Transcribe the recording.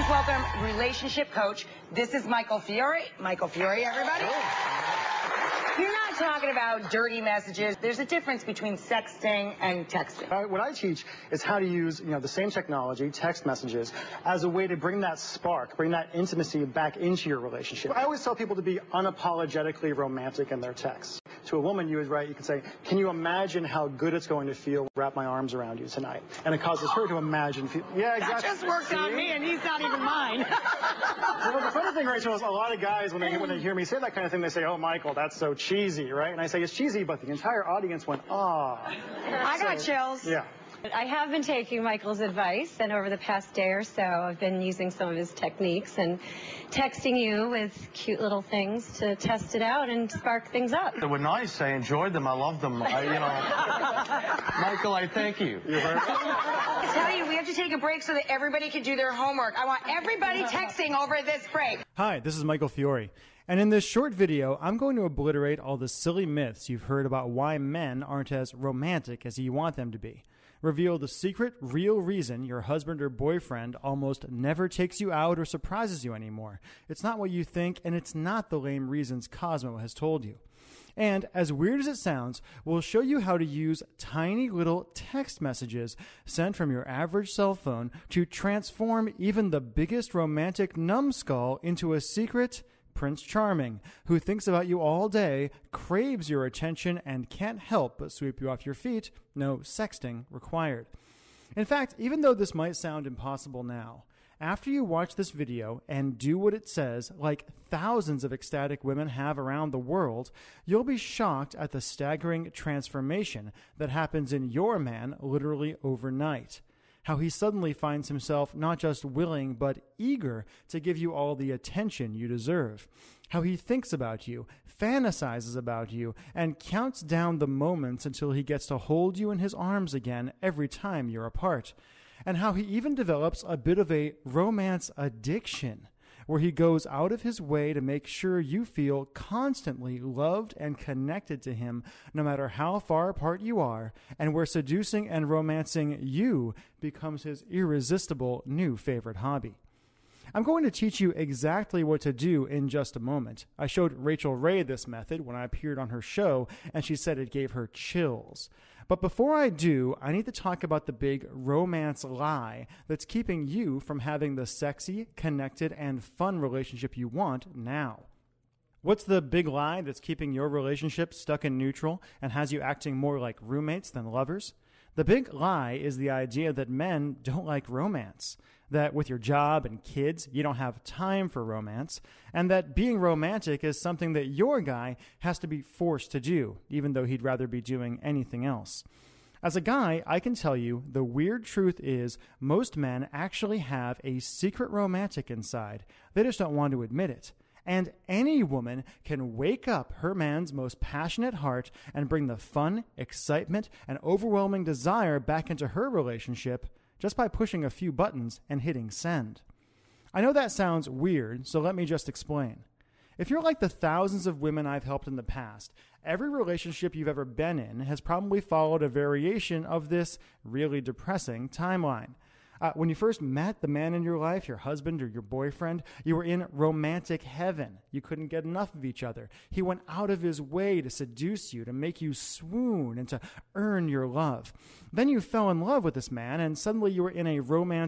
welcome relationship coach. This is Michael Fiore. Michael Fiore, everybody. You're not talking about dirty messages. There's a difference between sexting and texting. What I teach is how to use, the same technology, text messages, as a way to bring that spark, bring that intimacy back into your relationship. I always tell people to be unapologetically romantic in their texts. To a woman, you can say, can you imagine how good it's going to feel to wrap my arms around you tonight? And it causes her to imagine. Yeah, exactly. That just worked on me, and he's not even mine. Well, the funny thing, Rachel, is a lot of guys, when they hear me say that kind of thing, they say, oh, Michael, that's so cheesy, right? And I say, it's cheesy, but the entire audience went, ah. I got chills. Yeah. I have been taking Michael's advice, and over the past day or so, I've been using some of his techniques and texting you with cute little things to test it out and spark things up. They were nice. I enjoyed them. I loved them. Michael, I thank you. I tell you, we have to take a break so that everybody can do their homework. I want everybody texting over this break. Hi, this is Michael Fiore. And in this short video, I'm going to obliterate all the silly myths you've heard about why men aren't as romantic as you want them to be. Reveal the secret, real reason your husband or boyfriend almost never takes you out or surprises you anymore. It's not what you think, and it's not the lame reasons Cosmo has told you. And as weird as it sounds, we'll show you how to use tiny little text messages sent from your average cell phone to transform even the biggest romantic numbskull into a secret Prince Charming, who thinks about you all day, craves your attention, and can't help but sweep you off your feet. No sexting required. In fact, even though this might sound impossible now, after you watch this video and do what it says, like thousands of ecstatic women have around the world, you'll be shocked at the staggering transformation that happens in your man literally overnight. How he suddenly finds himself not just willing, but eager to give you all the attention you deserve. How he thinks about you, fantasizes about you, and counts down the moments until he gets to hold you in his arms again every time you're apart. And how he even develops a bit of a romance addiction, where he goes out of his way to make sure you feel constantly loved and connected to him, no matter how far apart you are, and where seducing and romancing you becomes his irresistible new favorite hobby. I'm going to teach you exactly what to do in just a moment. I showed Rachael Ray this method when I appeared on her show, and she said it gave her chills. But before I do, I need to talk about the big romance lie that's keeping you from having the sexy, connected, and fun relationship you want now. What's the big lie that's keeping your relationship stuck in neutral and has you acting more like roommates than lovers? The big lie is the idea that men don't like romance, that with your job and kids, you don't have time for romance, and that being romantic is something that your guy has to be forced to do, even though he'd rather be doing anything else. As a guy, I can tell you the weird truth is most men actually have a secret romantic inside. They just don't want to admit it. And any woman can wake up her man's most passionate heart and bring the fun, excitement, and overwhelming desire back into her relationship just by pushing a few buttons and hitting send. I know that sounds weird, so let me just explain. If you're like the thousands of women I've helped in the past, every relationship you've ever been in has probably followed a variation of this really depressing timeline. When you first met the man in your life, your husband or your boyfriend, you were in romantic heaven. You couldn't get enough of each other. He went out of his way to seduce you, to make you swoon, and to earn your love. Then you fell in love with this man, and suddenly you were in a romance